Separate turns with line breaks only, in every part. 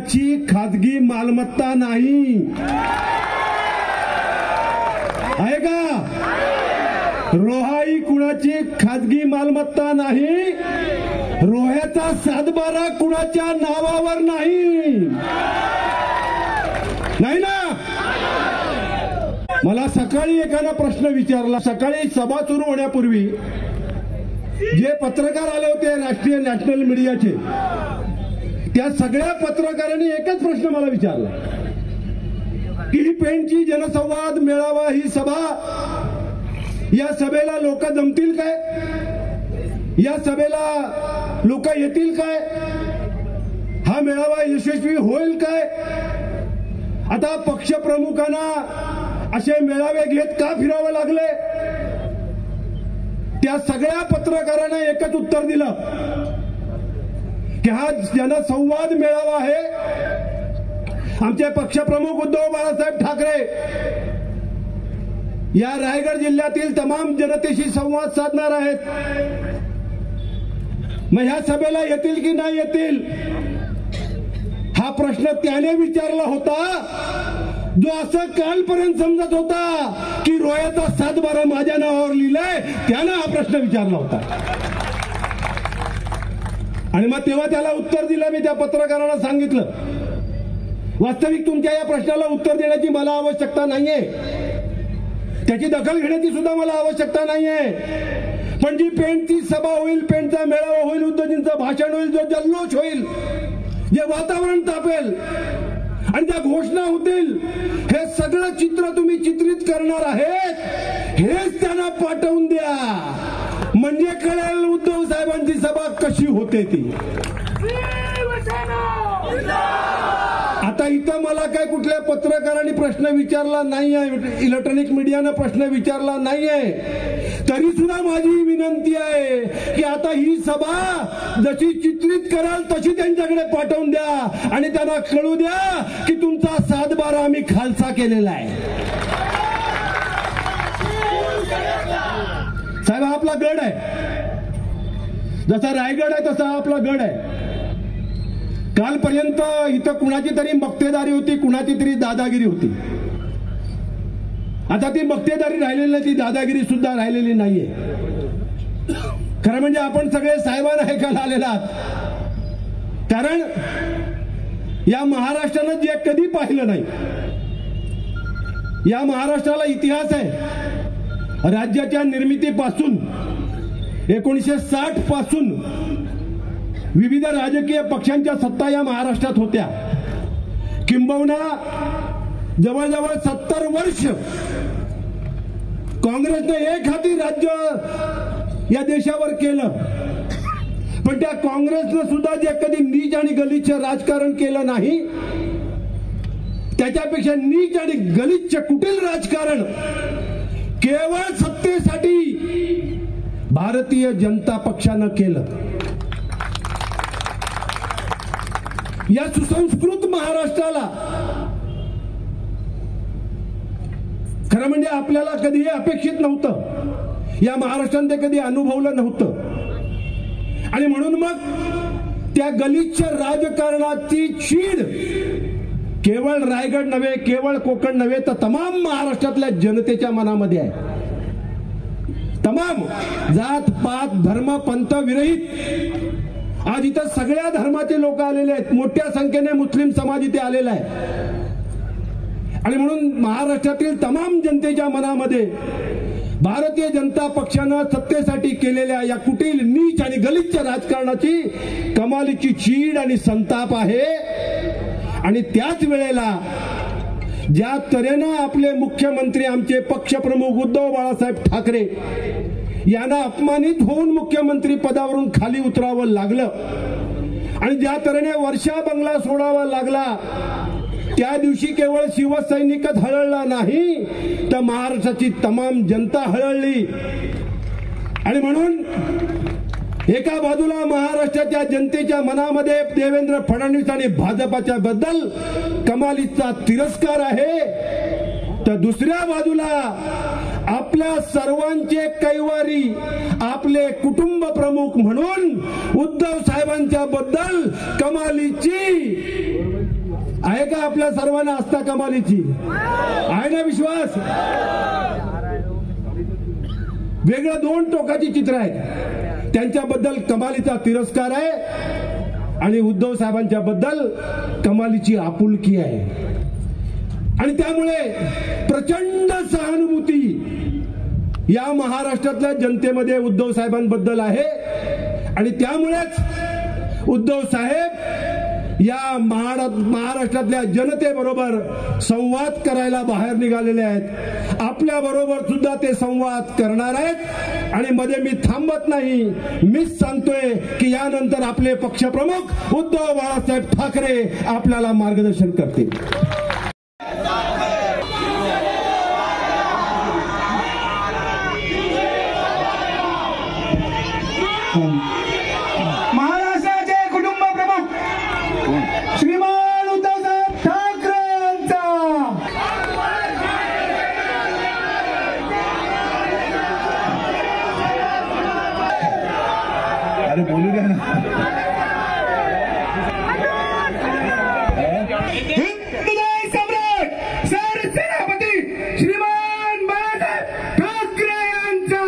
कुणाची खाजगी मालमत्ता नाही आहे का? रोहा ही कुणाची खाजगी मालमत्ता नाही. रोह्याचा 7/12 कुणाच्या नावावर नाही ना. मला सकाळी एकानं प्रश्न विचारला. सकाळी सभा सुरू होण्यापूर्वी जे पत्रकार आले होते राष्ट्रीय नॅशनल मीडियाचे, त्या सगळ्या पत्रकारांनी एकच प्रश्न मला विचारला की ही पेणची जनसंवाद मेळावा ही सभा, या सभेला लोक जमतील काय? या सभेला लोक येतील काय? हा मेळावा यशस्वी होईल काय? आता पक्षप्रमुखांना असे मेळावे घेत का फिरावं लागले? त्या सगळ्या पत्रकारांना एकच उत्तर दिलं की हा जनसंवाद मेळावा आहे. आमचे पक्षप्रमुख उद्धव बाळासाहेब ठाकरे या रायगड जिल्ह्यातील तमाम जनतेशी संवाद साधणार आहेत. मग ह्या सभेला येतील की नाही येतील हा प्रश्न त्याने विचारला होता जो असं कालपर्यंत समजत होता की रोह्याचा 7/12 माझ्या नावावर लिहिलंय. त्यानं हा प्रश्न विचारला होता आणि मग तेव्हा त्याला उत्तर दिलं. मी त्या पत्रकाराला सांगितलं वास्तविक तुमच्या या प्रश्नाला उत्तर देण्याची मला आवश्यकता नाहीये, त्याची दखल घेण्याची सुद्धा मला आवश्यकता नाहीये. पण जी पेणची सभा होईल, पेणचा मेळावा होईल, उद्धवजींचं भाषण होईल, जो जल्लोष होईल, जे वातावरण तापेल आणि त्या घोषणा होतील, हे सगळं चित्र तुम्ही चित्रित करणार आहेत हेच त्यांना पाठवून द्या. म्हणजे कळेल उद्धव साहेबांची सभा कशी होते ती. आता इथं मला काय कुठल्या पत्रकारांनी प्रश्न विचारला नाहीये, इलेक्ट्रॉनिक मीडियानं प्रश्न विचारला नाहीये. तरी सुद्धा माझी विनंती आहे की आता ही सभा जशी चित्रित कराल तशी त्यांच्याकडे पाठवून द्या आणि त्यांना कळू द्या की तुमचा 7/12 आम्ही खालसा केलेला आहे. साहेब हा आपला गड आहे, जसा रायगड आहे तसा आपला गड आहे. कालपर्यंत इथं कुणाची तरी मक्तेदारी होती, कुणाची तरी दादागिरी होती. आता ती मक्तेदारी राहिलेली नाही, ती दादागिरी सुद्धा राहिलेली नाहीये. खरं म्हणजे आपण सगळे साहेबांना ऐकायला आलेला आहात. कारण या महाराष्ट्रानं जे कधी पाहिलं नाही, या महाराष्ट्राला इतिहास आहे. राज्याच्या निर्मितीपासून 1960 पासून विविध राजकीय पक्षांच्या सत्ता या महाराष्ट्रात होत्या. किंबहुना जवळजवळ 70 वर्ष काँग्रेसने एक हाती राज्य या देशावर केलं. पण त्या काँग्रेसनं सुद्धा जे कधी नीच आणि गलिच्छ राजकारण केलं नाही, त्याच्यापेक्षा नीच आणि गलिच्छ कुटील राजकारण केवळ सत्तेसाठी भारतीय जनता पक्षानं केलं. या सुसंस्कृत महाराष्ट्राला खरं म्हणजे आपल्याला कधी अपेक्षित नव्हतं, या महाराष्ट्राने कधी अनुभवलं नव्हतं. आणि म्हणून मग त्या गलिच्छ राजकारणाची चीड केवळ रायगड नव्हे, केवळ कोकण नव्हे, तर तमाम महाराष्ट्रातल्या जनतेच्या मनामध्ये आहे. तमाम जात पात धर्म पंथ विरहित आज इथं सगळ्या धर्माचे लोक आलेले आहेत. मोठ्या संख्येने मुस्लिम समाज इथे आलेला आहे. आणि म्हणून महाराष्ट्रातील तमाम जनतेच्या मनामध्ये भारतीय जनता पक्षानं सत्तेसाठी केलेल्या या कुटील नीच आणि गलिच्छ राजकारणाची कमालीची चीड आणि संताप आहे. आणि त्याच वेळेला ज्या तऱ्हेनं आपले मुख्यमंत्री आमचे पक्षप्रमुख उद्धव बाळासाहेब ठाकरे यांना अपमानित होऊन मुख्यमंत्री पदावरून खाली उतरावं लागलं आणि ज्या तऱ्हेने वर्षा बंगला सोडावा लागला, त्या दिवशी केवळ शिवसैनिकच हळहळला नाही तर महाराष्ट्राची तमाम जनता हळहळली. आणि म्हणून एका बाजूला महाराष्ट्राच्या जनतेच्या मनामध्ये देवेंद्र फडणवीस आणि भाजपाच्या बद्दल कमालीचा तिरस्कार आहे, तर दुसऱ्या बाजूला आपल्या सर्वांचे कैवारी आपले कुटुंब प्रमुख म्हणून उद्धव साहेबांच्या बद्दल कमालीची आहे का आपल्या सर्वांना आस्था कमालीची? आहे ना विश्वास? वेगळं दोन टोकाची चित्र आहेत. त्यांच्याबद्दल कमालीचा तिरस्कार आहे आणि उद्धव साहेबांच्या बद्दल कमालीची आपुलकी आहे. आणि त्यामुळे प्रचंड सहानुभूती या महाराष्ट्रातल्या जनतेमध्ये उद्धव साहेबांबद्दल आहे. आणि त्यामुळेच उद्धव साहेब या महाराष्ट्रातल्या जनतेबरोबर संवाद करायला बाहेर निघालेले आहेत. आपल्या बरोबर सुद्धा ते संवाद करणार आहेत. आणि मध्ये मी थांबत नाही. मीच सांगतोय की यानंतर आपले पक्षप्रमुख उद्धव बाळासाहेब ठाकरे आपल्याला मार्गदर्शन करतील.
महाराष्ट्राचे कुटुंब प्रमुख श्रीमान उद्धवसाहेब ठाकरे यांचा
अरे बोलू द्या ना.
हिंदुदाई सम्राट सरसेनापती श्रीमान बाळासाहेब ठाकरे यांचा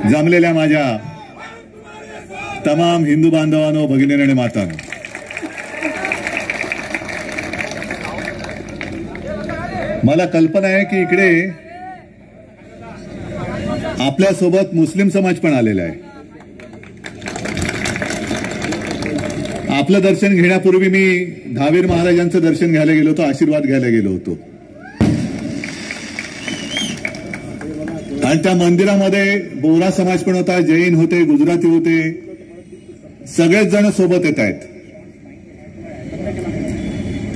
जमलेल्या माझ्या तमाम हिंदू बांधवांनो, भगिनींनो आणि मातांनो, मला कल्पना आहे की इकडे आपल्यासोबत मुस्लिम समाज पण आलेला आहे. आपलं दर्शन घेण्यापूर्वी मी धावीर महाराजांचं दर्शन घ्यायला गेलो होतो, आशीर्वाद घ्यायला गेलो होतो. आणि त्या मंदिरामध्ये बोहरा समाज पण होता, जैन होते, गुजराती होते, सगळेच जण सोबत येत आहेत.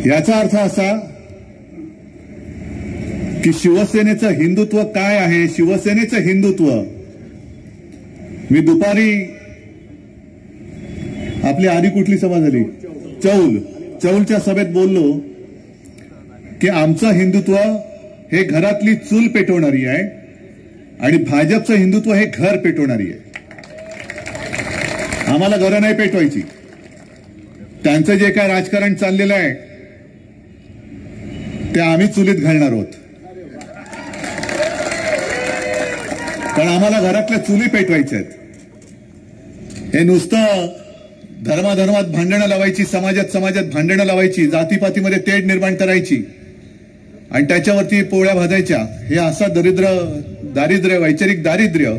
याचा अर्थ असा की शिवसेनेचं हिंदुत्व काय आहे, शिवसेनेचं हिंदुत्व. मी दुपारी आपली आधी कुठली सभा झाली, चौलच्या सभेत बोललो की आमचं हिंदुत्व हे घरातली चूल पेटवणारी आहे आणि भाजपचं हिंदुत्व हे घर पेटवणारी आहे. आम्हाला घरं नाही पेटवायची. त्यांचं जे काय राजकारण चाललेलं आहे ते आम्ही चुलीत घालणार आहोत. कारण आम्हाला घरातल्या चुली पेटवायच्या आहेत. हे नुसतं धर्माधर्मात भांडणं लावायची, समाजात भांडणं लावायची, जातीपातीमध्ये तेढ निर्माण करायची आणि त्याच्यावरती पोळ्या भाजायच्या, हे असा दारिद्र्य, वैचारिक दारिद्र्य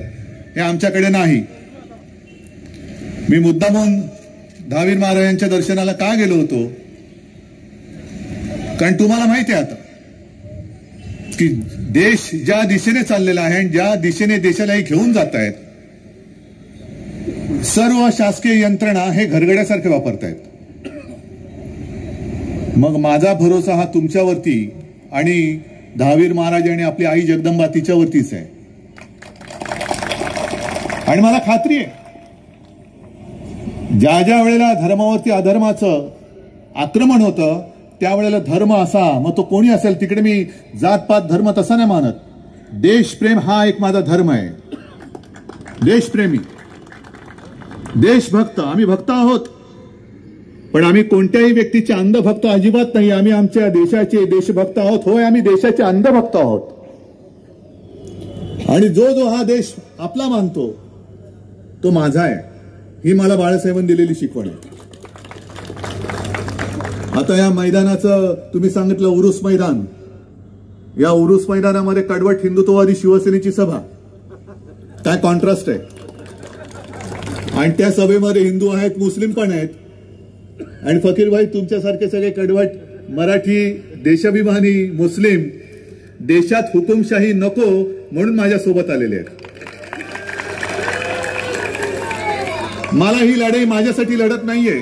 हे आमच्याकडे नाही. मी मुद्दामून धावीर महाराजांच्या दर्शनाला का गेलो होतो, कारण तुम्हाला माहिती आहे आता की देश ज्या दिशेने चाललेला आहे आणि ज्या दिशेने देशालाही घेऊन जात आहेत, सर्व शासकीय यंत्रणा हे घरगड्यासारखे वापरतायत. मग माझा भरोसा हा तुमच्यावरती आणि धावीर महाराज आणि आपली आई जगदंबा तिच्यावरतीच आहे. आणि मला खात्री आहे ज्या ज्या वेळेला धर्मावरती अधर्माचं आक्रमण होतं त्यावेळेला धर्म असा, मग तो कोणी असेल, तिकडे मी जातपात धर्म तसा नाही मानत. देशप्रेम हा एक माझा धर्म आहे. देशप्रेमी, देशभक्त, आम्ही भक्त आहोत. पण आम्ही कोणत्याही व्यक्तीचे अंधभक्त अजिबात नाही. आम्ही आमच्या देशाचे देशभक्त आहोत. होय, आम्ही देशाचे अंधभक्त आहोत. आणि जो जो हा देश आपला मानतो तो माझा आहे, ही मला बाळासाहेबांनी दिलेली शिकवण आहे. आता या मैदानाचं तुम्ही सांगितलं उरुस मैदान, या उरुस मैदानामध्ये कडवट हिंदुत्ववादी शिवसेनेची सभा, काय कॉन्ट्रास्ट आहे. आणि त्या सभेमध्ये हिंदू आहेत, मुस्लिम पण आहेत. आणि फकीरभाई तुमच्यासारखे सगळे कडवट मराठी देशाभिमानी मुस्लिम देशात हुकुमशाही नको म्हणून माझ्यासोबत आलेले आहेत. मला ही लढाई माझ्यासाठी लढत नाहीये.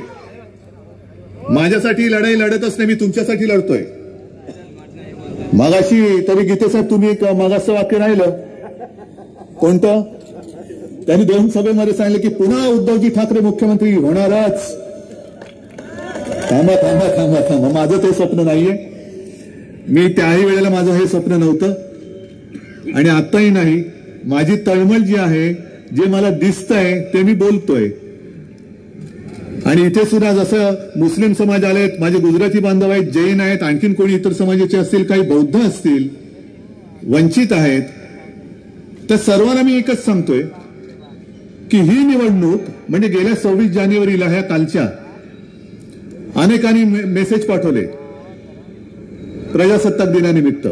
माझ्यासाठी लढाई लढतच नाही, मी तुमच्यासाठी लढतोय. मगाशी तरी गीतेसाहेब तुम्ही एक मागासचं वाक्य राहिलं, कोणतं? त्यांनी दोन सभेमध्ये सांगितलं की पुन्हा उद्धवजी ठाकरे मुख्यमंत्री होणारच. थांबा. माझं ते स्वप्न नाहीये. मी त्याही वेळेला माझं हे स्वप्न नव्हतं आणि आताही नाही. माझी तळमळ जी आहे, जे मला दिसतंय ते मी बोलतोय. आणि इथे सुद्धा जसं मुस्लिम समाज आलेत, माझे गुजराती बांधव आहेत, जैन आहेत, आणखीन कोणी इतर समाजाचे असतील, काही बौद्ध असतील, वंचित आहेत, तर सर्वांना मी एकच सांगतोय की ही निवडणूक म्हणजे गेल्या 26 जानेवारीला ह्या कालच्या अनेकांनी मेसेज पाठवले प्रजासत्ताक दिनानिमित्त.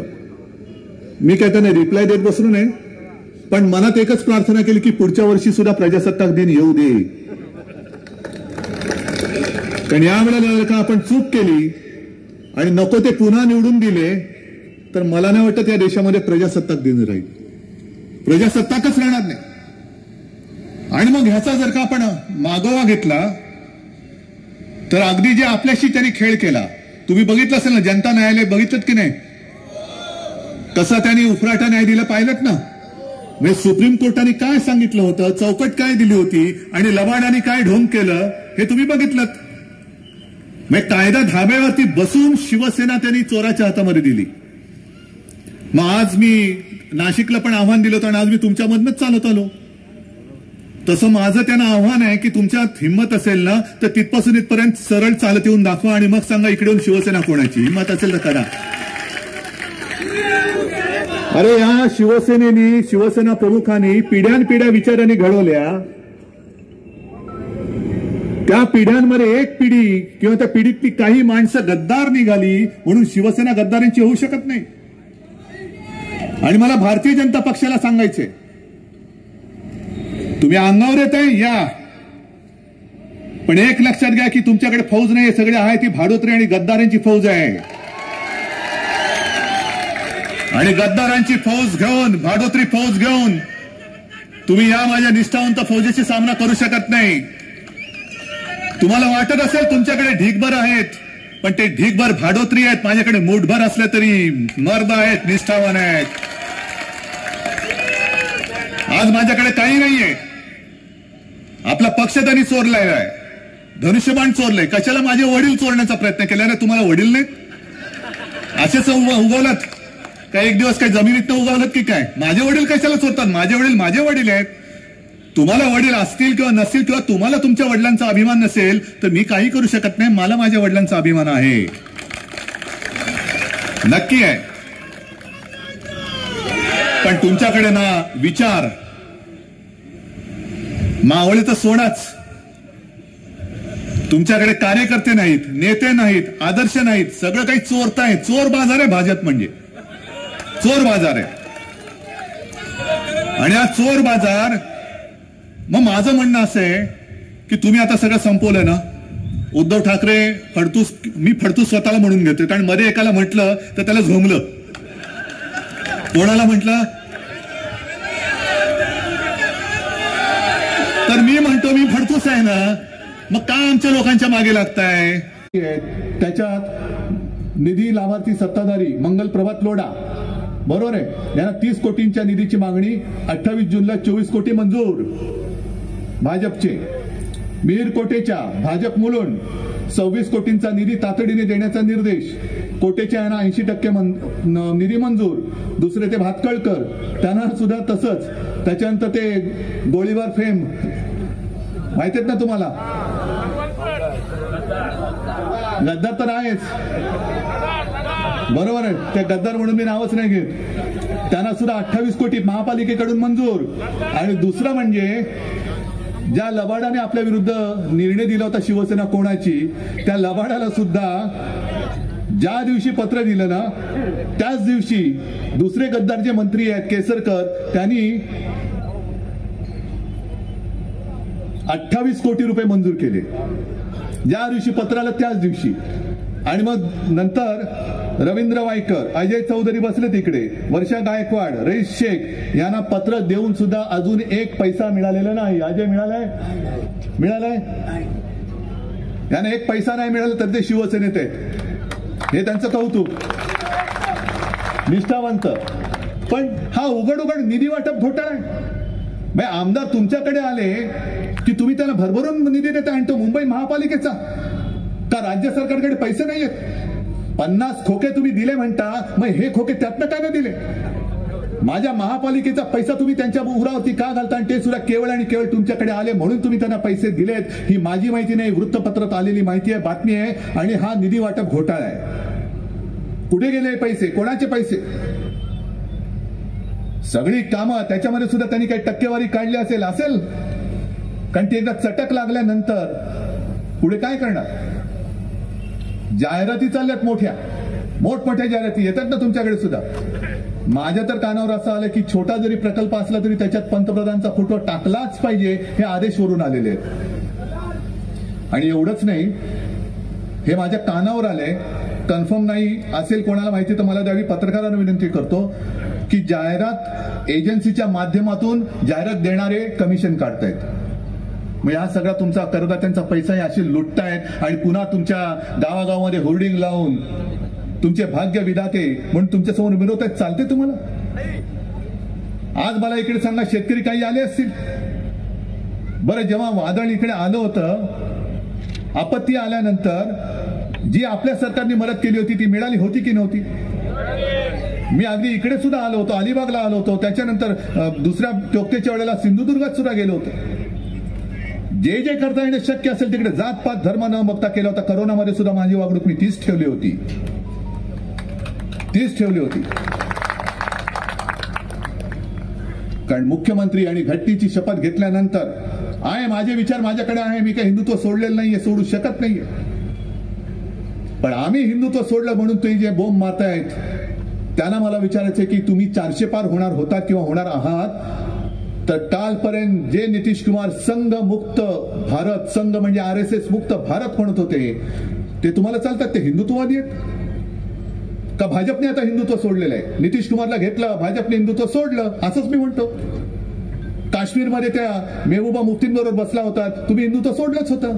मी काय त्यांना रिप्लाय देत बसलो नाही, पण मनात एकच प्रार्थना केली की पुढच्या वर्षी सुद्धा प्रजासत्ताक दिन येऊ दे. कारण यावेळेला जर का आपण चूक केली आणि नको ते पुन्हा निवडून दिले तर मला नाही वाटत या देशामध्ये प्रजासत्ताक दिन राहील. प्रजासत्ताकच राहणार नाही. आणि मग ह्याचा जर का आपण मागोवा घेतला तर अगदी जे आपल्याशी त्यांनी खेळ केला, तुम्ही बघितलं असेल ना, जनता न्यायालय बघितलं की नाही, कसा त्यांनी उफराटा न्याय दिला पाहिलं ना. म्हणजे सुप्रीम कोर्टाने काय सांगितलं होतं, चौकट काय दिली होती आणि लबाडाने काय ढोंग केलं हे तुम्ही बघितलं. म्हणजे कायदा धाब्यावरती बसून शिवसेना त्यांनी चोराच्या हातामध्ये दिली. मग आज मी नाशिकला पण आव्हान दिलं होतं आणि आज मी तुमच्यामधनच चालत आलो. तसं माझं त्यांना आव्हान आहे की तुमच्यात हिंमत असेल ना तर तिथपासून इथपर्यंत सरळ चालत येऊन दाखवा आणि मग सांगा इकडे येऊन शिवसेना कोणाची. हिंमत असेल तर करा. अरे या शिवसेनेनी, शिवसेना प्रमुखांनी पिढ्यानपिढ्या विचारांनी घडवल्या. त्या पिढ्यांमध्ये एक पिढी किंवा त्या पिढीतली काही माणसं गद्दार निघाली म्हणून शिवसेना गद्दारांची होऊ शकत नाही. आणि मला भारतीय जनता पक्षाला सांगायचंय, तुम्ही अंगावर येत आहे या, पण एक लक्षात घ्या की तुमच्याकडे फौज नाही, सगळे आहे ती भाडोत्री आणि गद्दारांची फौज आहे. आणि गद्दारांची फौज घेऊन, भाडोत्री फौज घेऊन तुम्ही या माझ्या निष्ठावंत फौजेशी सामना करू शकत नाही. तुम्हाला वाटत असेल तुमच्याकडे ढीगभर आहेत, पण ते ढीगभर भाडोत्री आहेत. माझ्याकडे मूठभर असले तरी मर्द आहेत, निष्ठावान आहेत. आज माझ्याकडे काही नाहीये. आपला पक्ष त्यांनी चोरलाय आहे, धनुष्यबाण चोरलंय. कशाला माझे वडील चोरण्याचा प्रयत्न केला ना? तुम्हाला वडील नाहीत? असेच उगवलात काय? एक दिवस काय जमिनीत उगवलात की काय? माझे वडील कशाला चोरतात? माझे वडील आहेत. तुम्हाला वडील असतील किंवा नसतील किंवा तुम्हाला तुमच्या वडिलांचा अभिमान नसेल तर मी काही करू शकत नाही. मला माझ्या वडिलांचा अभिमान आहे, नक्की आहे. पण तुमच्याकडे ना विचार, मावळे तर सोडाच, तुमच्याकडे कार्यकर्ते नाहीत, नेते नाहीत, आदर्श नाहीत. सगळं काही चोरताय. चोर बाजार आहे भाजप, म्हणजे चोर बाजार आहे. आणि हा चोर बाजार, मग माझं म्हणणं असं आहे की तुम्ही आता सगळं संपवलं ना. उद्धव ठाकरे फडतूस, मी फडतूस स्वतःला म्हणून घेतोय, कारण मध्ये एकाला म्हटलं तर त्याला झोमलं. कोणाला म्हटलं? तर मी म्हणतो मी फडतूस आहे ना, मग का आमच्या लोकांच्या मागे लागताय? त्याच्यात निधी लाभार्थी सत्ताधारी मंगल प्रभात लोढा, बरोबर आहे, यांना 30 कोटींच्या निधीची मागणी. 28 जूनला 24 कोटी मंजूर भाजपचे. मिहीर कोटेच्या भाजप मुलुंड 26 कोटींचा निधी तातडीने देण्याचा निर्देश. कोटेच्या यांना 80% निधी मंजूर. दुसरे ते भातकळकर, त्यांना सुद्धा तसंच. त्याच्यानंतर ते गोळीबार फेम माहिती आहेत ना तुम्हाला, गद्दार तर आहेच, बरोबर आहे. ते गद्दार म्हणून मी नावच नाही घेत. त्यांना सुद्धा 28 कोटी महापालिकेकडून मंजूर. आणि दुसरं म्हणजे ज्या लबाडाने आपल्या विरुद्ध निर्णय दिला होता शिवसेना कोणाची, त्या लबाडाला सुद्धा ज्या दिवशी पत्र दिलं ना त्याच दिवशी दुसरे गद्दार जे मंत्री आहेत केसरकर, त्यांनी 28 कोटी रुपये मंजूर केले ज्या दिवशी पत्राला, त्याच दिवशी. आणि मग नंतर रवींद्र वायकर, अजय चौधरी बसले तिकडे, वर्षा गायकवाड, रईस शेख यांना पत्र देऊन सुद्धा अजून एक पैसा मिळालेला नाही. अजय मिळालाय यांना एक पैसा नाही मिळाला तर ते शिवसेनेत आहेत. हे त्यांचं कौतुक, निष्ठावंत. पण हा उघड निधी वाटप घोटाळा आहे. आमदार तुमच्याकडे आले की तुम्ही त्यांना भरभरून निधी देता, आणि तो मुंबई महापालिकेचा. का राज्य सरकारकडे पैसे नाहीयेत? 50 खोके तुम्ही दिले म्हणता, मग हे खोके त्यातनं काय नाही दिले? माझ्या महापालिकेचा पैसा तुम्ही त्यांच्या उरावरती का घालता? आणि ते सुद्धा केवळ आणि केवळ तुमच्याकडे आले म्हणून तुम्ही त्यांना पैसे दिलेत. ही माझी माहिती नाही, वृत्तपत्रात आलेली माहिती आहे, बातमी आहे. आणि हा निधी वाटप घोटाळा आहे. कुठे गेले पैसे? कोणाचे पैसे? सगळी कामं त्याच्यामध्ये सुद्धा त्यांनी काही टक्केवारी काढली असेल कारण ते एकदा चटक लागल्यानंतर पुढे काय करणार? जाहिराती चालल्यात, मोठमोठ्या जाहिराती येतात ना तुमच्याकडे सुद्धा. माझ्या तर कानावर असं आलं की छोटा जरी प्रकल्प असला तरी त्याच्यात पंतप्रधानांचा फोटो टाकलाच पाहिजे, हे आदेश वरून आलेले आहेत. आणि एवढंच नाही, हे माझ्या कानावर आलंय, कन्फर्म नाही असेल कोणाला माहिती तर मला द्यावी. पत्रकारांना विनंती करतो की जाहिरात एजन्सीच्या माध्यमातून जाहिरात देणारे कमिशन काढतायत. मग हा सगळा तुमचा करदात्यांचा पैसा असे लुटतायत आणि पुन्हा तुमच्या गावागावामध्ये होर्डिंग लावून तुमचे भाग्य विधाते म्हणून तुमच्यासमोर मिरवतायत. चालते तुम्हाला? आज मला इकडे सांगा, शेतकरी काही आले असतील? बरं, जेव्हा वादळ इकडे आलं होतं, आपत्ती आल्यानंतर जी आपल्या सरकारने मदत केली होती ती मिळाली होती की नव्हती? मी अगदी इकडे सुद्धा आलो होतो, अलिबागला आलो होतो, त्याच्यानंतर दुसऱ्या टोकतेच्या वेळेला सिंधुदुर्गात सुद्धा गेलो होतो. जे जे करता येणं शक्य असेल तिकडे जातपात धर्म न बघता केला होता. करोनामध्ये सुद्धा माझी वागणूक मी तीच ठेवली होती. कारण मुख्यमंत्री आणि घटनेची शपथ घेतल्यानंतर आहे, माझे विचार माझ्याकडे आहे, मी काही हिंदुत्व सोडलेलं नाहीये, सोडू शकत नाहीये. पण आम्ही हिंदुत्व सोडलं म्हणून तुम्ही जे बोंब मारतायत त्यांना मला विचारायचं की तुम्ही 400 पार होणार होता किंवा होणार आहात तर कालपर्यंत जे नितीश कुमार संघ मुक्त भारत, संघ म्हणजे RSS मुक्त भारत म्हणत होते, ते तुम्हाला चालतात? ते हिंदुत्ववादी आहेत का? भाजपने आता हिंदुत्व सोडलेलं आहे. नितीश कुमारला घेतलं, भाजपने हिंदुत्व सोडलं, असंच मी म्हणतो. काश्मीरमध्ये त्या मेहबूबा मुफ्तींबरोबर बसला होता, तुम्ही हिंदुत्व सोडलंच होतं.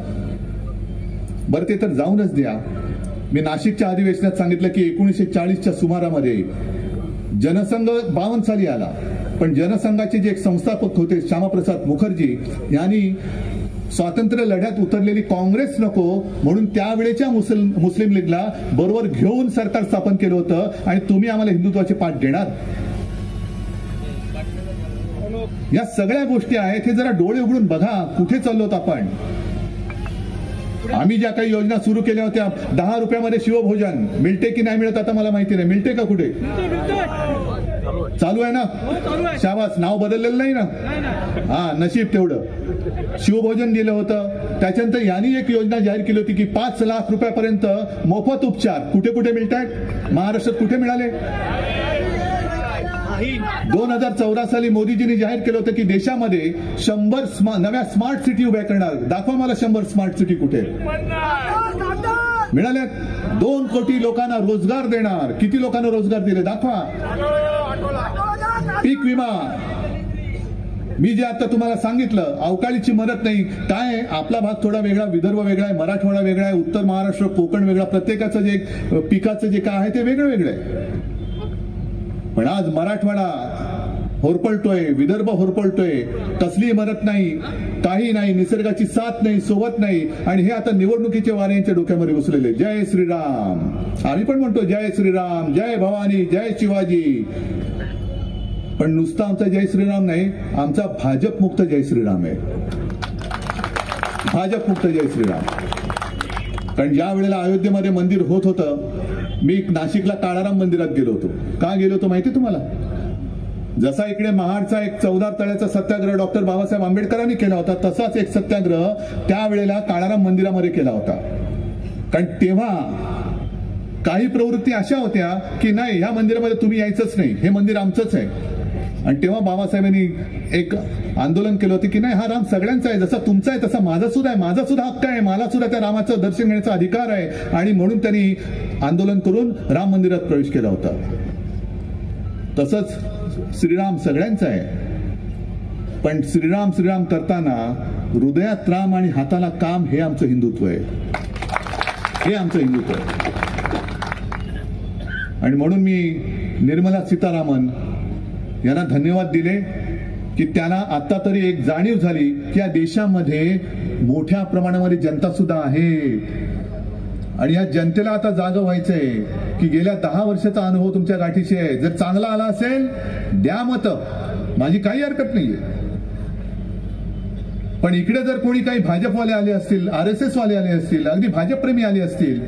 बरं, ते तर जाऊनच द्या. मी नाशिकच्या अधिवेशनात सांगितलं की 1940च्या सुमारामध्ये जनसंघ 52 साली आला, पण जनसंघाचे जे एक संस्थापक होते श्यामाप्रसाद मुखर्जी यांनी स्वातंत्र्य लढ्यात उतरलेली काँग्रेस नको म्हणून त्यावेळेच्या मुस्लिम लीगला बरोबर घेऊन सरकार स्थापन केलं होतं. आणि तुम्ही आम्हाला हिंदुत्वाचे पाठ देणार? या सगळ्या गोष्टी आहेत, हे जरा डोळे उघडून बघा, कुठे चाललोत आपण. आम्ही ज्या काही योजना सुरू केल्या होत्या, 10 रुपयामध्ये शिवभोजन मिळते की नाही मिळत आता मला माहिती नाही. मिळते का? कुठे चालू आहे ना? शाबास, नाव बदललेलं नाही ना? हा, नशीब तेवढं. शिवभोजन दिलं होतं. त्याच्यानंतर यांनी एक योजना जाहीर केली होती की 5 लाख रुपयापर्यंत मोफत उपचार कुठे कुठे मिळतात? महाराष्ट्रात कुठे मिळाले? 2014 साली मोदीजींनी जाहीर केलं होतं की देशामध्ये 100 नव्या स्मार्ट सिटी उभ्या करणार. दाखवा मला 100 स्मार्ट सिटी कुठे मिळाल्या. 2 कोटी लोकांना रोजगार देणार. किती लोकांना रोजगार दिले दाखवा. पीक विमा, मी जे आता तुम्हाला सांगितलं, अवकाळीची मदत नाही. काय आहे, आपला भाग थोडा वेगळा, विदर्भ वेगळा आहे, मराठवाडा वेगळा आहे, उत्तर महाराष्ट्र, कोकण वेगळा, प्रत्येकाचं जे पिकाचं जे काय आहे ते वेगळं वेगळं आहे. पण आज मराठवाडा होरपळतोय, विदर्भ होरपळतोय, कसली मदत नाही, काही नाही, निसर्गाची साथ नाही, सोबत नाही. आणि हे आता निवडणुकीचे वारे यांच्या डोक्यामध्ये घुसलेले. जय श्रीराम, आम्ही पण म्हणतो जय श्रीराम, जय भवानी, जय शिवाजी. पण नुसता आमचा जय श्रीराम नाही, आमचा भाजप मुक्त जय श्रीराम आहे. भाजप मुक्त जय श्रीराम. कारण ज्या वेळेला अयोध्येमध्ये मंदिर होत होतं, मी नाशिकला काळाराम मंदिरात गेलो होतो. का गेलो होतो माहिती तुम्हाला? जसा इकडे महाडचा एक 14 तळ्याचा सत्याग्रह डॉक्टर बाबासाहेब आंबेडकरांनी केला होता, तसाच एक सत्याग्रह त्यावेळेला काळाराम मंदिरामध्ये केला होता. कारण तेव्हा काही प्रवृत्ती अशा होत्या की नाही, ह्या मंदिरामध्ये तुम्ही यायचंच नाही, हे मंदिर आमचंच आहे. आणि तेव्हा बाबासाहेबांनी एक आंदोलन केलं होतं की नाही, हा राम सगळ्यांचा आहे, जसा तुमचा आहे तसा माझा सुद्धा आहे, माझा सुद्धा हक्क आहे, मला सुद्धा त्या रामाचं दर्शन घेण्याचा अधिकार आहे. आणि म्हणून त्यांनी आंदोलन करून राम मंदिरात प्रवेश केला होता. तसंच श्रीराम सगळ्यांचा आहे, पण श्रीराम श्रीराम करताना हृदयात राम आणि हाताला काम, हे आमचं हिंदुत्व आहे. हे आमचं हिंदुत्व आहे. आणि म्हणून मी निर्मला सीतारामन यांना धन्यवाद दिले की त्यांना आता तरी एक जाणीव झाली की या देशामध्ये मोठ्या प्रमाणामध्ये जनता सुद्धा आहे. आणि या जनतेला आता जागं व्हायचंय की गेल्या 10 वर्षाचा अनुभव तुमच्या गाठीशी आहे. जर चांगला आला असेल द्या मतं, माझी काही हरकत नाहीये. पण इकडे जर कोणी काही भाजपवाले आले असतील, RSS वाले आले असतील, अगदी भाजपप्रेमी आले असतील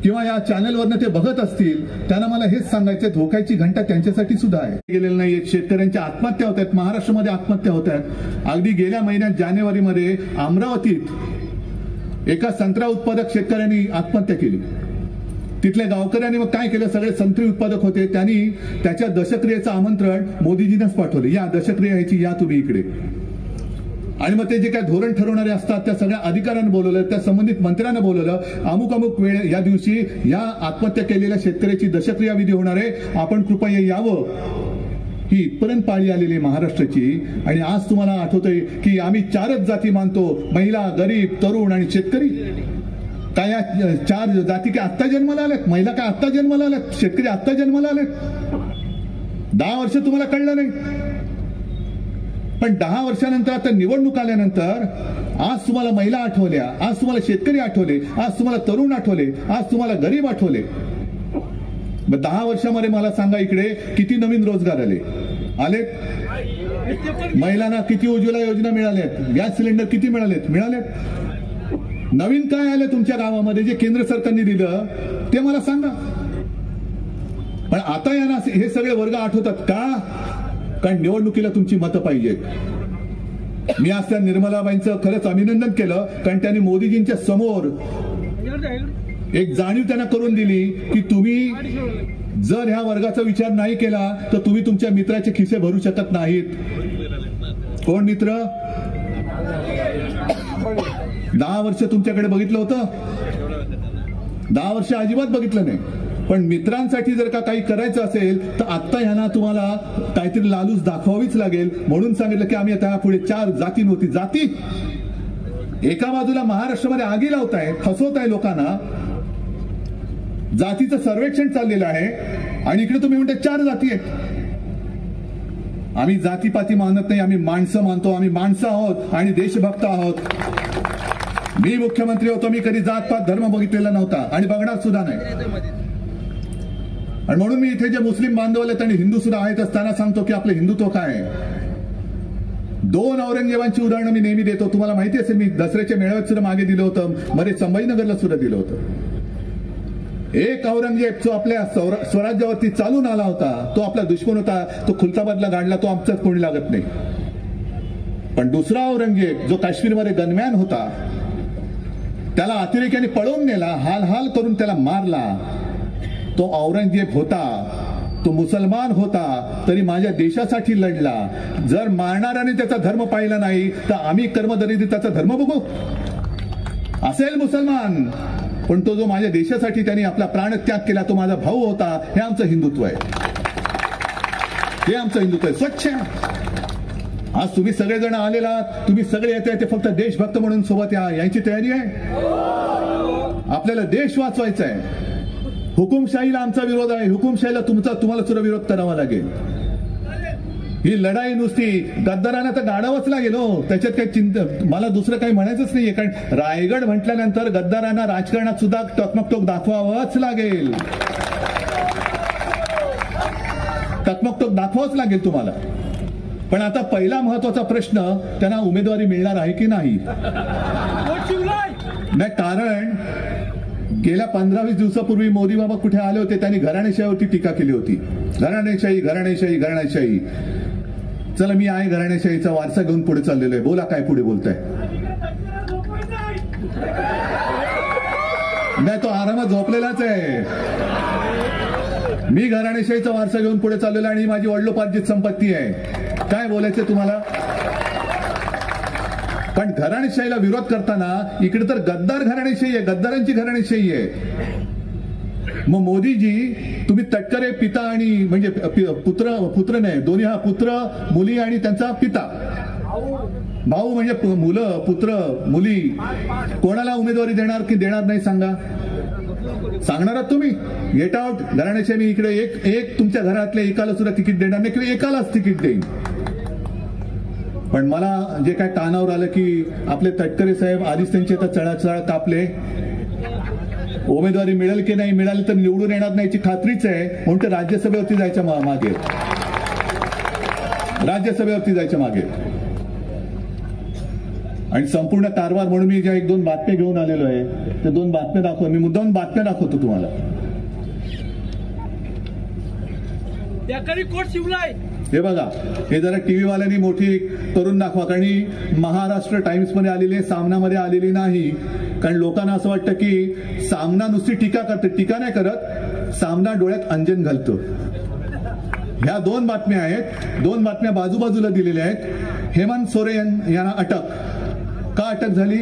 किंवा या चॅनलवरनं ते बघत असतील, त्यांना मला हेच सांगायचं, धोक्याची घंटा त्यांच्यासाठी सुद्धा आहे. गेलेलं नाही. शेतकऱ्यांच्या आत्महत्या होत आहेत, महाराष्ट्रामध्ये आत्महत्या होत आहेत. अगदी गेल्या महिन्यात जानेवारीमध्ये अमरावतीत एका संत्रा उत्पादक शेतकऱ्यांनी आत्महत्या केली. तिथल्या गावकऱ्यांनी मग काय केलं, सगळे संत्री उत्पादक होते, त्यांनी त्याच्या दशक्रियेचं आमंत्रण मोदीजींनाच पाठवलं. या दशक्रिया ह्याची, या तुम्ही इकडे. आणि मग ते जे काय धोरण ठरवणारे असतात त्या सगळ्या अधिकाऱ्यांना बोलवलं, त्या संबंधित मंत्र्यांना बोलवलं. अमुक वेळ या दिवशी या आत्महत्या केलेल्या शेतकऱ्याची दशक्रिया विधी होणार आहे, आपण कृपया यावं. ही इथपर्यंत पाळी आलेली महाराष्ट्राची. आणि आज तुम्हाला आठवतंय की आम्ही 4च जाती मानतो, महिला, गरीब, तरुण आणि शेतकरी. काय या 4 जाती काय आत्ता जन्माला आल्यात? महिला काय आत्ता जन्माला आल्यात? शेतकरी आत्ता जन्माला आलेत? 10 वर्ष तुम्हाला कळलं नाही. पण 10 वर्षानंतर आता निवडणूक आल्यानंतर आज तुम्हाला महिला आठवल्या, आज तुम्हाला शेतकरी आठवले, आज तुम्हाला तरुण आठवले, आज तुम्हाला गरीब आठवले. 10 वर्षामध्ये मला सांगा इकडे किती नवीन रोजगार आलेत? महिलांना किती उज्ज्वला योजना मिळाल्यात? गॅस सिलेंडर किती मिळालेत? नवीन काय आलं तुमच्या गावामध्ये जे केंद्र सरकारने दिलं ते मला सांगा. पण आता यांना हे सगळे वर्ग आठवतात का? कारण निवडणुकीला तुमची मतं पाहिजेत. मी आज त्या निर्मलाबाईंचं खरंच अभिनंदन केलं, कारण त्यांनी मोदीजींच्या समोर एक जाणीव त्यांना करून दिली की तुम्ही जर ह्या वर्गाचा विचार नाही केला तर तुम्ही तुमच्या मित्राचे खिसे भरू शकत नाहीत. कोण मित्र? 10 वर्ष तुमच्याकडे बघितलं होतं? 10 वर्ष अजिबात बघितलं नाही. पण मित्रांसाठी जर का काही करायचं असेल तर आता ह्यांना तुम्हाला काहीतरी लालूच दाखवावीच लागेल. म्हणून सांगितलं की आम्ही आता पुढे 4 जाती नव्हती. जाती एका बाजूला महाराष्ट्रामध्ये आगी लावताय, फसवताय लोकांना, जातीचं सर्वेक्षण चाललेलं आहे, आणि इकडे तुम्ही म्हणता 4 जाती आहेत. आम्ही जातीपाती मानत नाही, आम्ही माणसं मानतो. आम्ही माणसं आहोत आणि देशभक्त आहोत. मी मुख्यमंत्री होतो, मी कधी जातपात धर्म बघितलेला नव्हता आणि बघणार सुद्धा नाही. आणि म्हणून मी इथे जे मुस्लिम बांधव आहेत आणि हिंदू सुद्धा आहेत असताना सांगतो की आपलं हिंदुत्व काय आहे. 2 औरंगजेबांची उदाहरणं मी नेहमी देतो. तुम्हाला माहिती असेल, मी दसऱ्याच्या मेळाव्यात सुद्धा मागे दिलं होतं, बरेच संभाजीनगरला सुद्धा दिलं होतं. एक औरंगजेब जो आपल्या स्वराज्यावरती चालून आला होता, तो आपला दुश्मन होता, तो खुलताबादला गाडला, तो आमचाच कोणी लागत नाही. पण दुसरा औरंगजेब जो काश्मीरमध्ये गनमॅन होता, त्याला अतिरेक्याने पळवून नेला, हाल करून त्याला मारला. तो औरंगजेब होता, तो मुसलमान होता, तरी माझ्या देशासाठी लढला. जर मारणाऱ्याने त्याचा धर्म पाहिला नाही तर आम्ही कर्मदरीने त्याचा धर्म बघू. असेल मुसलमान, पण तो जो माझ्या देशासाठी त्यांनी आपला प्राणत्याग केला तो माझा भाऊ होता. हे आमचं हिंदुत्व आहे. हे आमचं हिंदुत्व आहे, स्वच्छ. आज तुम्ही सगळेजण आलेला, तुम्ही सगळे येते ते फक्त देशभक्त म्हणून सोबत यायची तयारी आहे. आपल्याला देश वाचवायचा आहे. हुकुमशाहीला आमचा विरोध आहे. हुकुमशाहीला तुम्हाला सुद्धा विरोध करावा लागेल. ही लढाई नुसती गद्दारांना तर गाडावंच लागेल हो. त्याच्यात काही चिंता, मला दुसरं काही म्हणायचंच नाहीये. कारण रायगड म्हटल्यानंतर गद्दारांना राजकारणात सुद्धा टकमकटोक दाखवावंच लागेल. टकमकटोक दाखवावंच लागेल तुम्हाला. पण आता पहिला महत्वाचा प्रश्न, त्यांना उमेदवारी मिळणार आहे की नाही. कारण गेल्या 15-20 दिवसापूर्वी मोदी बाबा कुठे आले होते, त्यांनी घराणेशाहीवरती टीका केली होती. घराणेशाही. चला, मी आहे घराणेशाहीचा वारसा घेऊन पुढे चाललेलो आहे. बोला, काय पुढे बोलताय? नाही, तो आरामात झोपलेलाच आहे. मी घराणेशाहीचा वारसा घेऊन पुढे चाललेलो आणि माझी वडिलोपार्जित संपत्ती आहे. काय बोलायचं तुम्हाला? पण घराणेशाहीला विरोध करताना इकडे तर गद्दार घराणेशाही आहे, गद्दारांची घराणेशाही आहे. मग मोदीजी, तुम्ही तटकरे पिता आणि म्हणजे पुत्र नाही, दोन्ही, हा पुत्र, मुली आणि त्यांचा पिता, भाऊ म्हणजे मुलं, पुत्र, मुली, कोणाला उमेदवारी देणार की देणार नाही सांगा. सांगणार आहात तुम्ही? Get out. घराण्याच्या मी इकडे एक तुमच्या घरातल्या एकाला सुद्धा तिकीट देणार नाही किंवा एकालाच तिकीट देईन. पण मला जे काय कानावर आलं की आपले तटकरे साहेब आधीच त्यांचे तर चळाचळ कापले, उमेदवारी मिळेल की नाही, मिळाली तर निवडून येणार नाही याची खात्रीच आहे, म्हणून ते राज्यसभेवरती जायच्या मागे, राज्यसभेवरती जायच्या मागे. आणि संपूर्ण कारभार म्हणून मी ज्या 1-2 बातम्या घेऊन आलेलो आहे, त्या 2 बातम्या दाखव. मी मुद्दाम बातम्या दाखवतो तुम्हाला. हे बघा, हे जरा टीव्ही वाल्यांनी मोठी करून दाखवा, कारण ही महाराष्ट्र टाइम्स मध्ये आलेली आहे, सामनामध्ये आलेली नाही. कारण लोकांना असं वाटतं की सामना नुसती टीका करते. टीका नाही करत, सामना डोळ्यात अंजन घालतो. ह्या 2 बातम्या आहेत, 2 बातम्या बाजूबाजूला दिलेल्या आहेत. हेमंत सोरेन यांना अटक. का अटक झाली?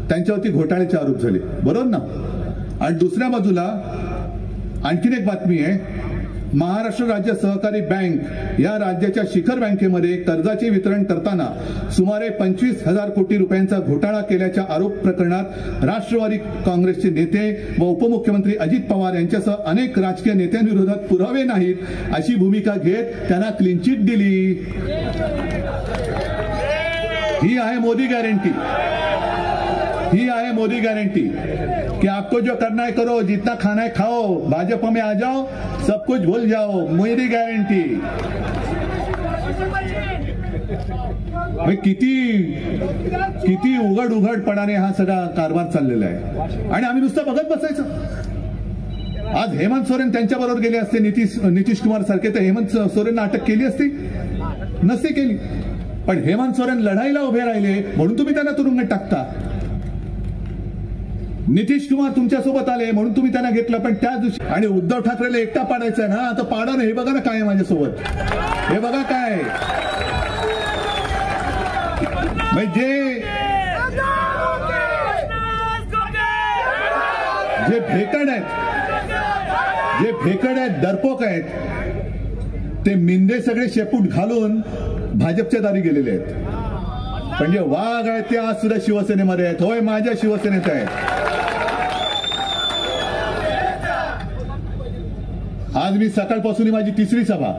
त्यांच्यावरती घोटाळ्याचे आरोप झाले, बरोबर ना. आणि दुसऱ्या बाजूला आणखीन एक बातमी आहे, महाराष्ट्र राज्य सहकारी बँक या राज्याच्या शिखर बँकेमध्ये कर्जाचे वितरण करताना सुमारे 25,000 कोटी रुपयांचा घोटाळा केल्याच्या आरोप प्रकरणात राष्ट्रवादी काँग्रेसचे नेते व उपमुख्यमंत्री अजित पवार यांच्यासह अनेक राजकीय नेत्यांविरोधात पुरावे नाहीत अशी भूमिका घेत त्यांना क्लीन चिट दिली. ही आहे मोदी गॅरंटी. ही आहे मोदी गॅरंटी कि आपको जो करना है करो, जितना खाना है खाओ, भाजपा में आ जाओ, सब कुछ भूल जाओ. मोदी गॅरंटी. किती उघडपणाने हा सगळा कारभार चाललेला आहे आणि आम्ही नुसतं बघत बसायचं. आज हेमंत सोरेन त्यांच्याबरोबर गेले असते, नितीश कुमार सारखे, तर हेमंत सोरेनला अटक केली असती? नसती केली. पण हेमंत सोरेन लढाईला उभे राहिले म्हणून तुम्ही त्यांना तुरुंगात टाकता. नितीश कुमार तुमच्यासोबत आले म्हणून तुम्ही त्यांना घेतलं. पण त्या दिवशी आणि उद्धव ठाकरेला एकटा पाडायचा ना, आता पाडा ना. हे बघा ना काय आहे माझ्यासोबत, हे बघा काय. जे भेकड आहेत, डरपोक आहेत, ते मिंदे सगळे शेपूट घालून भाजपच्या दारी गेलेले आहेत. पण जे वाघ आहेत ते आज सुद्धा शिवसेनेमध्ये आहेत. होय, माझ्या शिवसेनेत आहेत. आज मी सकाळपासून माझी 3री सभा.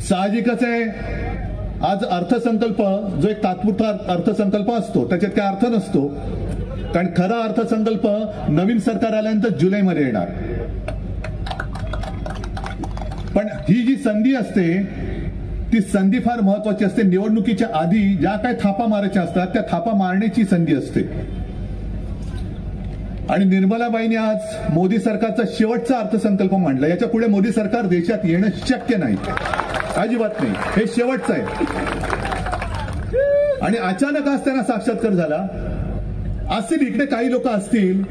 साहजिकच आहे, आज अर्थसंकल्प जो एक तात्पुरता अर्थसंकल्प असतो त्याच्यात काय अर्थ नसतो. कारण खरा अर्थसंकल्प नवीन सरकार आल्यानंतर जुलैमध्ये येणार. पण ही जी संधी असते ती संधी फार महत्वाची असते. निवडणुकीच्या आधी ज्या काय थापा मारायच्या असतात त्या थापा मारण्याची संधी असते. आणि निर्मलाबाईंनी आज मोदी सरकारचा शेवटचा अर्थसंकल्प मांडला. याच्या पुढे मोदी सरकार देशात येणं शक्य नाही, अजिबात नाही. हे शेवटचं आहे. आणि अचानक आज त्यांना साक्षात्कार झाला. असतील इकडे काही लोक असतील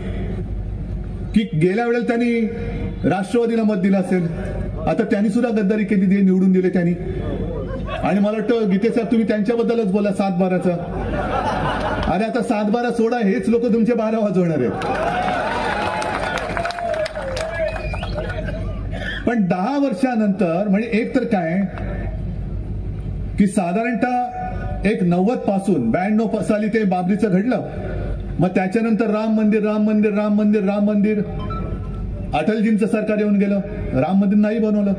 की गेल्या वेळेला त्यांनी राष्ट्रवादीला मत दिलं असेल, आता त्यांनी सुद्धा गद्दारी केली, निवडून दिले त्यांनी. आणि मला वाटतं गीते साहेब तुम्ही त्यांच्याबद्दलच बोला 7-12चं. अरे आता 7-12 सोडा, हेच लोक तुमचे 12 वाजवणार आहेत. पण 10 वर्षानंतर म्हणजे एक तर काय की साधारणतः एक 90 पासून 92 साली ते बाबरीचं घडलं. मग त्याच्यानंतर राम मंदिर. अटलजींचं सरकार येऊन गेलं, राम मंदिर नाही बनवलं.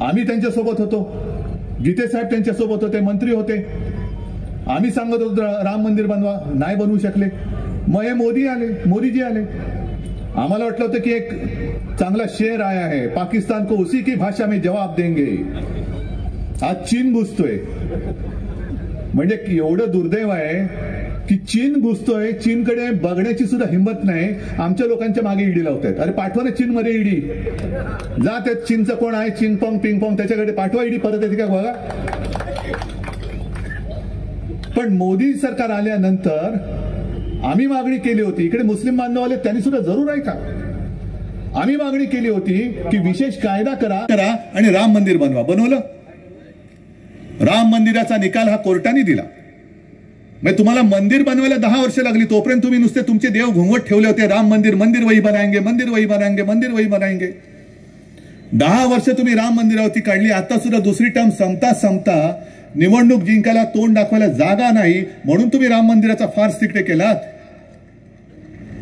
आम्ही त्यांच्यासोबत होतो, गीते साहेब त्यांच्यासोबत होते, मंत्री होते. आम्ही सांगत होतो राम मंदिर बनवा, नाही बनवू शकले. मग हे मोदीजी आले. आम्हाला वाटलं होतं की एक चांगला शेर आया है, पाकिस्तान को उसी की भाषा में जवाब देंगे. आज चीन घुसतोय. म्हणजे एवढं दुर्दैव आहे की चीन घुसतोय, चीनकडे बघण्याची सुद्धा हिंमत नाही. आमच्या लोकांच्या मागे ईडी लावतायत. अरे पाठवा ना चीनमध्ये ईडी. जा त्यात चीनचं कोण आहे, चिंगपॉंग पिंगपॉंग, त्याच्याकडे पाठवा ईडी. परत येते का बघा. पण मोदी सरकार आल्यानंतर आम्ही मागणी केली होती, इकडे मुस्लिम बांधव आले त्यांनी सुद्धा जरूर आहे का, आम्ही मागणी केली होती की विशेष कायदा करा आणि राम मंदिर बनवा. बनवलं. राम मंदिराचा निकाल हा कोर्टाने दिला. मग तुम्हाला मंदिर बनवायला 10 वर्ष लागली, तोपर्यंत तुम्ही नुसते तुमचे देव घुंगवत ठेवले होते. राम मंदिर वही बनाएंगे, मंदिर वही बनाएंगे. 10 वर्ष तुम्ही राम मंदिरावरती काढली. आता सुद्धा दुसरी टर्म संपता निवडणूक जिंकायला तोंड दाखवायला जागा नाही म्हणून तुम्ही राम मंदिराचा फार्स तिकडे केलात.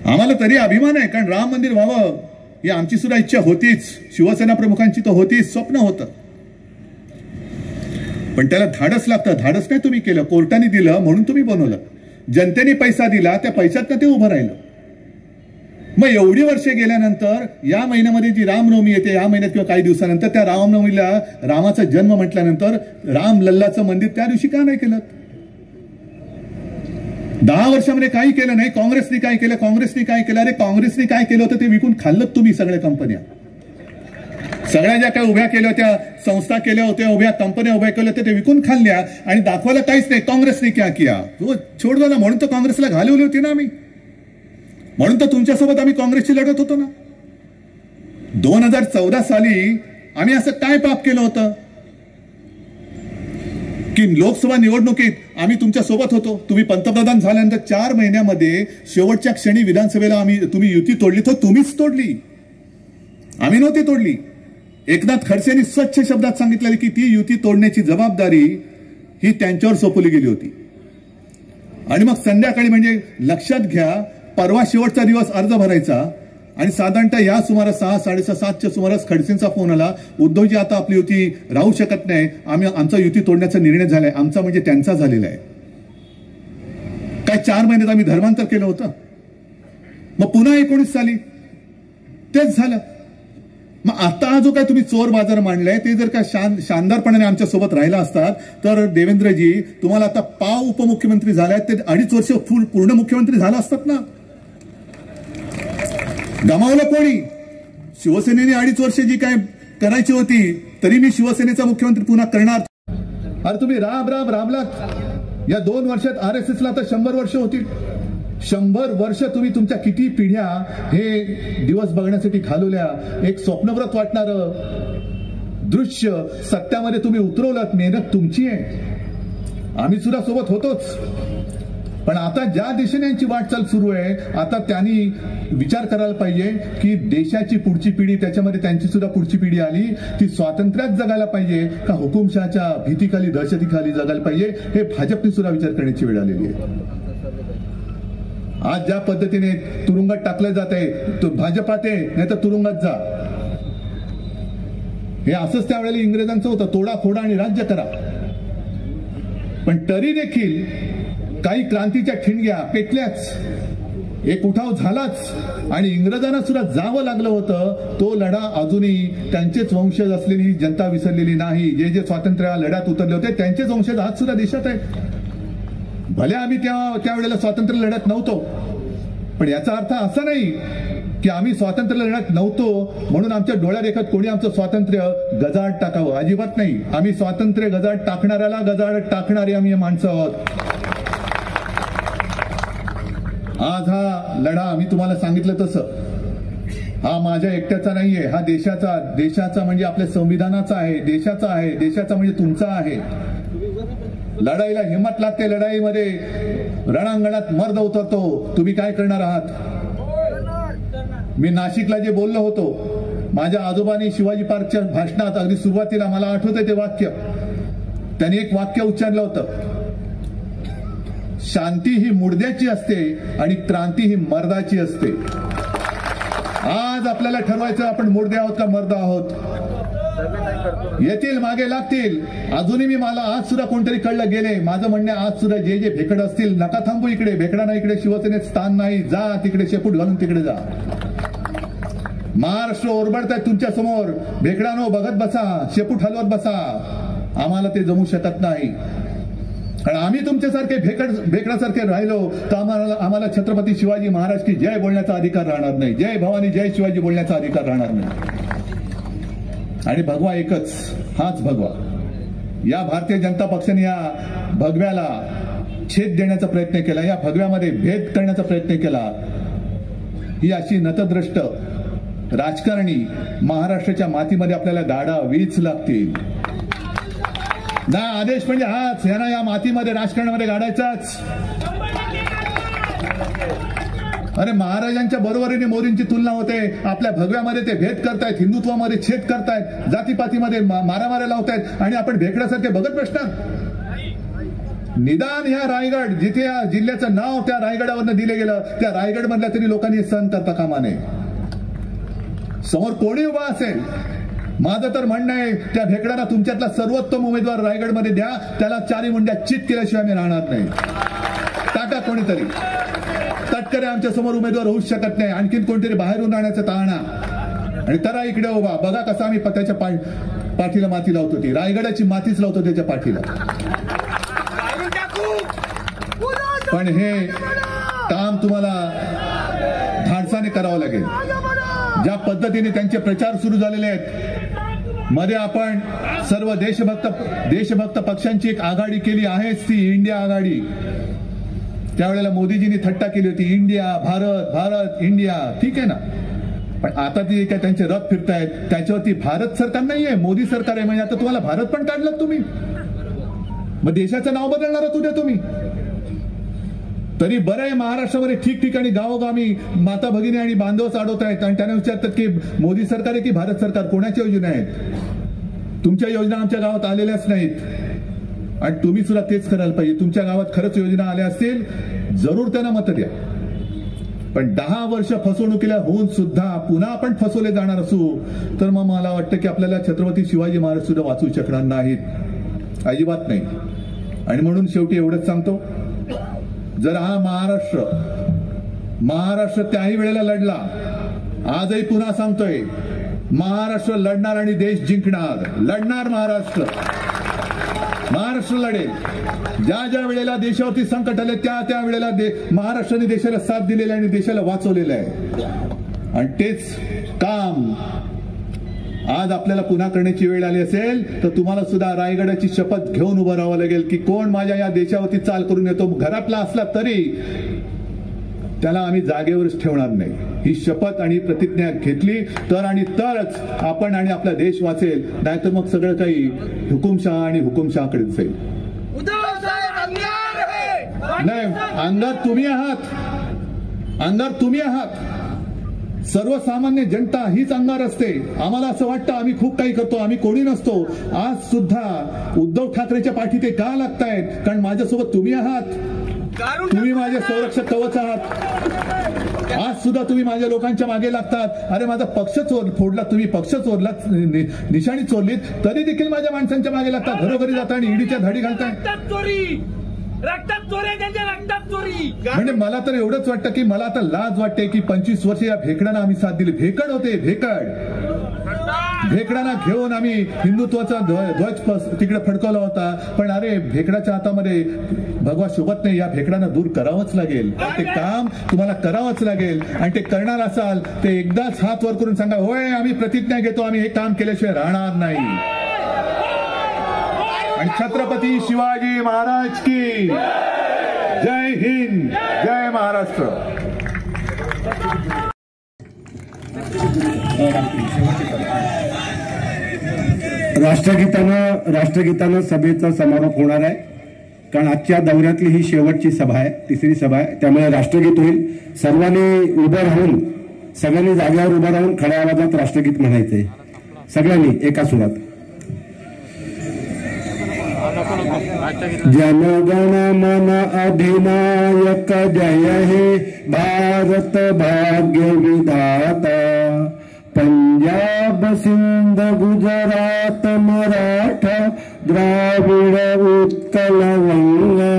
आम्हाला तरी अभिमान आहे, कारण राम मंदिर व्हावं ही आमची सुद्धा इच्छा होतीच, शिवसेना प्रमुखांची तर होतीच, स्वप्न होतं. पण त्याला धाडस लागतं. धाडस नाही तुम्ही केलं, कोर्टाने दिलं म्हणून तुम्ही बनवलं. जनतेने पैसा दिला, त्या पैशातनं ते उभं राहिलं. मग एवढी वर्षे गेल्यानंतर या महिन्यामध्ये जी रामनवमी येते, या महिन्यात किंवा काही दिवसानंतर त्या रामनवमीला रामाचा जन्म म्हटल्यानंतर राम लल्लाचं मंदिर त्या दिवशी का नाही केलं? 10 वर्षामध्ये काही केलं नाही. काँग्रेसने काय केलं? काँग्रेसने काय केलं? अरे काँग्रेसने काय केलं होतं ते विकून खाल्लं तुम्ही. सगळ्या कंपन्या, सगळ्या ज्या काही उभ्या केल्या होत्या, संस्था केल्या होत्या, उभ्या कंपन्या उभ्या केल्या होत्या, ते विकून खाल्ल्या आणि दाखवायला काहीच नाही. काँग्रेसने क्या किया? तो छोड दो ना. म्हणून तर काँग्रेसला घालवली होती ना आम्ही. म्हणून तर तुमच्यासोबत आम्ही काँग्रेसची लढत होतो ना. 2014 साली आम्ही असं काय पाप केलं होतं की लोकसभा निवडणुकीत आम्ही तुमच्या सोबत होतो. तुम्ही पंतप्रधान झाल्यानंतर 4 महिन्यामध्ये शेवटच्या क्षणी विधानसभेला तुम्ही युती तोडली, तर तुम्हीच तोडली, आम्ही नव्हती तोडली. एकनाथ खडसेंनी स्वच्छ शब्दात सांगितलेले की ती युती तोडण्याची जबाबदारी ही त्यांच्यावर सोपवली गेली होती. आणि मग संध्याकाळी, म्हणजे लक्षात घ्या, परवा शेवटचा दिवस अर्ज भरायचा आणि साधारणतः या सुमारास 6-6:30च्या सुमारास खडसेंचा फोन आला, उद्धवजी आता आपली युती राहू शकत नाही, आमचा युती तोडण्याचा निर्णय झालाय. आमचा म्हणजे त्यांचा झालेला आहे. काय 4 महिन्यात आम्ही धर्मांतर केलं होतं? मग पुन्हा 19 साली तेच झालं. मग आता हा जो काय तुम्ही चोर बाजार मांडलाय ते जर का शानदारपणाने आमच्या सोबत राहिला असतात तर देवेंद्रजी तुम्हाला आता पाव उपमुख्यमंत्री झालाय, ते 2.5 वर्ष पूर्ण मुख्यमंत्री झाला असतात ना. गमावलं कोणी? शिवसेनेने 2.5 वर्ष जी काय करायची होती तरी मी शिवसेनेचा मुख्यमंत्री पुन्हा करणार. अरे तुम्ही राबलात. या 2 वर्षात RSSला आता 100 वर्ष होतील. 100 वर्ष तुम्ही तुमच्या किती पिढ्या हे दिवस बघण्यासाठी घालवल्या. एक स्वप्नव्रत वाटणारं दृश्य सत्यामध्ये तुम्ही उतरवलात. मेहनत तुमची आहे, आम्ही सुद्धा सोबत होतोच. पण आता ज्या दिशेने यांची वाटचाल सुरू आहे, आता त्यांनी विचार करायला पाहिजे की देशाची पुढची पिढी, त्याच्यामध्ये त्यांची सुद्धा पुढची पिढी आली, ती स्वातंत्र्यात जगायला पाहिजे का हुकुमशहाच्या भीतीखाली, दहशतीखाली जगायला पाहिजे, हे भाजपने सुद्धा विचार करण्याची वेळ आलेली आहे. आज ज्या पद्धतीने तुरुंगात टाकलं जात आहे, तो भाजपात आहे नाही तर तुरुंगात जा. हे असंच त्यावेळेला इंग्रजांचं होतं, तोडा फोडा आणि राज्य करा. पण तरी देखील काही क्रांतीच्या ठिणग्या पेटल्याच, एक उठाव झालाच आणि इंग्रजांना सुद्धा जावं लागलं होतं. तो लढा अजूनही त्यांचेच वंशज असलेली जनता विसरलेली नाही. जे स्वातंत्र्य लढ्यात उतरले होते त्यांचेच वंशज आज सुद्धा देशात आहेत. भले आम्ही त्यावेळेला स्वातंत्र्य लढ्यात नव्हतो, पण याचा अर्थ असा नाही की आम्ही स्वातंत्र्य लढ्यात नव्हतो म्हणून आमच्या डोळ्या देखत कोणी आमचं स्वातंत्र्य गजाड टाकावं. अजिबात नाही. आम्ही स्वातंत्र्य गजाड टाकणाऱ्याला गजाड टाकणारे आम्ही माणसं आहोत. आज हा लढा मी तुम्हाला सांगितलं तसं हा माझ्या एकट्याचा नाहीये, हा देशाचा म्हणजे आपल्या संविधानाचा आहे, देशाचा आहे, देशाचा म्हणजे तुमचा आहे. लढाईला हिंमत लागते, लढाईमध्ये रणांगणात मर्द उतरतो. तुम्ही काय करणार आहात? मी नाशिकला जे बोललो होतो, माझ्या आजोबांनी शिवाजी पार्कच्या भाषणात अगदी सुरुवातीला मला आठवतंय ते वाक्य, त्यांनी एक वाक्य उच्चारलं होतं, शांती ही मुडद्याची असते आणि क्रांती ही मर्दाची असते. आज आपल्याला ठरवायचं आपण मुडदे आहोत का मर्द आहोत. येतील, मागे लागतील. अजूनही मला आज सुद्धा कोणतरी कळलं गेले. माझं म्हणणं आज सुद्धा जे भेकड असतील नका थांबू इकडे. भेकडांना इकडे शिवसेनेत स्थान नाही. जा तिकडे, शेपूट घालून तिकडे जा. महाराष्ट्र ओरबडताय तुमच्या समोर. भेकडांनो बघत बसा, शेपूट हलवत बसा. आम्हाला ते जमू शकत नाही. कारण आम्ही तुमच्यासारखे भेकडासारखे राहिलो तर आम्हाला छत्रपती शिवाजी महाराज की जय बोलण्याचा अधिकार राहणार नाही. जय भवानी जय शिवाजी बोलण्याचा अधिकार राहणार नाही. आणि भगवा एकच, हाच भगवा. या भारतीय जनता पक्षाने या भगव्याला छेद देण्याचा प्रयत्न केला, या भगव्यामध्ये भेद करण्याचा प्रयत्न केला. ही अशी नतद्रष्ट राजकारणी महाराष्ट्राच्या मातीमध्ये आपल्याला गाडावीच लागतील. ना आदेश म्हणजे हाच, यांना या मातीमध्ये राजकारणामध्ये गाडायचाच. अरे महाराजांच्या बरोबरीने मोदींची तुलना होते. आपल्या भगव्यामध्ये ते भेद करतायत, हिंदुत्वामध्ये छेद करतायत, जातीपातीमध्ये मारामाऱ्या लावतायत आणि आपण भेकड्यासारखे बघत बसणार. निदान ह्या रायगड, जिथे या जिल्ह्याचं नाव त्या रायगडावरनं दिले गेलं, त्या रायगड मधल्या तरी लोकांनी सहन करता कामा नये. समोर कोणी उभा असेल, माझं तर म्हणणं आहे त्या भेकडांना तुमच्यातला सर्वोत्तम उमेदवार रायगडमध्ये द्या. त्याला 4 मुंड्या चित केल्याशिवाय मी राहणार नाही. टाका कोणीतरी. तटकरे आमच्या समोर उमेदवार होऊच शकत नाही, आणखीन कोणतरी बाहेरून आणायचं ताळणा आणि तरा इकडे उभा बघा कसं आम्ही त्याच्या पाठीला माती लावतो, ती रायगडाची मातीच लावतो त्याच्या पाठीला. पण हे काम तुम्हाला धाडसाने करावं लागेल. ज्या पद्धतीने त्यांचे प्रचार सुरू झालेले आहेत, मध्ये आपण सर्व देशभक्त पक्षांची एक आघाडी केली आहेच, ती इंडिया आघाडी. त्यावेळेला मोदीजींनी थट्टा केली होती, इंडिया भारत भारत इंडिया, ठीक आहे ना. पण आता ती काय त्यांचे रथ फिरतायत, त्याच्यावरती भारत सरकार नाहीये, मोदी सरकार आहे. म्हणजे आता तुम्हाला भारत पण काढलं तुम्ही, मग देशाचं नाव बदलणार आहात उद्या तुम्ही. तरी बरं आहे महाराष्ट्रामध्ये ठिकठिकाणी गावोगावी माता भगिनी आणि बांधव चाडवत आहेत आणि त्यांना विचारतात की मोदी सरकार आहे की भारत सरकार, कोणाच्या योजना आहेत. तुमच्या योजना आमच्या गावात आलेल्याच नाहीत आणि तुम्ही सुद्धा तेच करायला पाहिजे. तुमच्या गावात खरंच योजना आल्या असतील जरूर त्यांना मतं द्या. पण 10 वर्ष फसवणुकीला होऊन सुद्धा पुन्हा आपण फसवले जाणार असू तर मग मला वाटतं की आपल्याला छत्रपती शिवाजी महाराज सुद्धा वाचू शकणार नाहीत, अजिबात नाही. आणि म्हणून शेवटी एवढंच सांगतो, जर हा महाराष्ट्र त्याही वेळेला लढला, आजही पुन्हा सांगतोय महाराष्ट्र लढणार आणि देश जिंकणार. लढणार महाराष्ट्र लढेल. ज्या वेळेला देशावरती संकट आले त्या वेळेला महाराष्ट्राने देशाला साथ दिलेला आणि देशाला वाचवलेलं आहे. आणि तेच काम आज आपल्याला पुन्हा करण्याची वेळ आली असेल तर तुम्हाला सुद्धा रायगडाची शपथ घेऊन उभं राहावं लागेल की कोण माझ्या या देशावरती चाल करून येतो, घरातला असला तरी त्याला आम्ही जागेवरच ठेवणार नाही. ही शपथ आणि प्रतिज्ञा घेतली तर आणि तरच आपण आणि आपला देश वाचेल, नाहीतर मग सगळं काही हुकुमशहा आणि हुकुमशहाकडेच जाईल. नाही, अंगार तुम्ही आहात. सर्वसामान्य जनता हीच अंगार असते. आम्हाला असं वाटतं आम्ही खूप काही करतो, आम्ही कोणी नसतो. आज सुद्धा उद्धव ठाकरेच्या पाठी ते का लागतायत? कारण माझ्यासोबत तुम्ही आहात, तुम्ही माझे संरक्षक कवच आहात. आज सुद्धा तुम्ही माझ्या लोकांच्या मागे लागतात. अरे माझा पक्ष फोडला, तुम्ही पक्ष चोरला, निशाणी चोरलीत, तरी देखील माझ्या माणसांच्या मागे लागतात. घरोघरी जाता आणि ईडीच्या धाडी घालताय. म्हणजे मला तर एवढंच वाटतं की मला आता लाज वाटते की 25 वर्ष या भेकडांना आम्ही साथ दिली. भेकड होते, भेकडांना घेऊन आम्ही हिंदुत्वाचा ध्वज तिकडे फडकवला होता. पण अरे भेकडाच्या हातामध्ये भगवा शोभत नाही, या भेकडांना दूर करावंच लागेल. ते काम तुम्हाला करावंच लागेल आणि ते करणार असाल ते एकदाच हात वर करून सांगा, होय आम्ही प्रतिज्ञा घेतो, आम्ही हे काम केल्याशिवाय राहणार नाही. आणि छत्रपती शिवाजी महाराज की जय हिंद, जय महाराष्ट्र.
राष्ट्रगीतानं सभेचा समारोप होणार आहे. कारण आजच्या दौऱ्यातली ही शेवटची सभा आहे, तिसरी सभा आहे. त्यामुळे राष्ट्रगीत होईल. सर्वांनी उभं राहून, सगळ्यांनी जागेवर उभं राहून खड्या आवाजात राष्ट्रगीत म्हणायचंय सगळ्यांनी एका सुरात. जनगण मन अधिनायक जय हे भारत भाग्य विधाता. पंजाब सिंध गुजरात मराठा द्राविड उत्कल गंगा.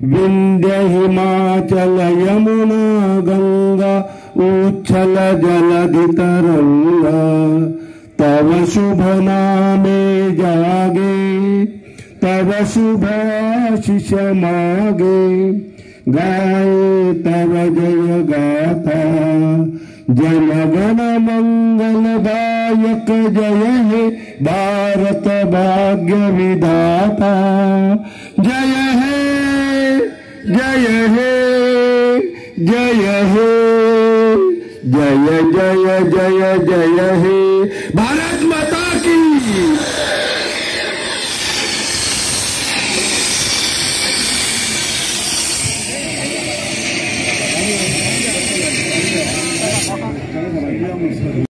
विंध्य हिमाचल यमुना गंगा उच्छल जलधि तरंगा. तव शुभ नामे जागे, तव शुभ आशीष मागे. गाये तव जय गाथा. जनगण मंगलदायक जय हे भारत भाग्य विधाता. जय हे, जय हे, जय हे, जय जय जय जय हे भारत माता की.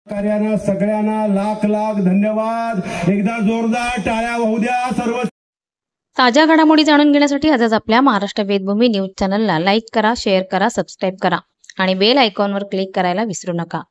कार्यानं सगळ्यांना लाख लाख धन्यवाद. एकदा जोरदार टाळ्या वाहू द्या सर्व.
ताज्या घडामोडी जाणून घेण्यासाठी आजच आपल्या महाराष्ट्र वेदभूमी न्यूज चॅनलला लाईक करा, शेअर करा, सबस्क्राईब करा आणि बेल आयकॉनवर क्लिक करायला विसरू नका.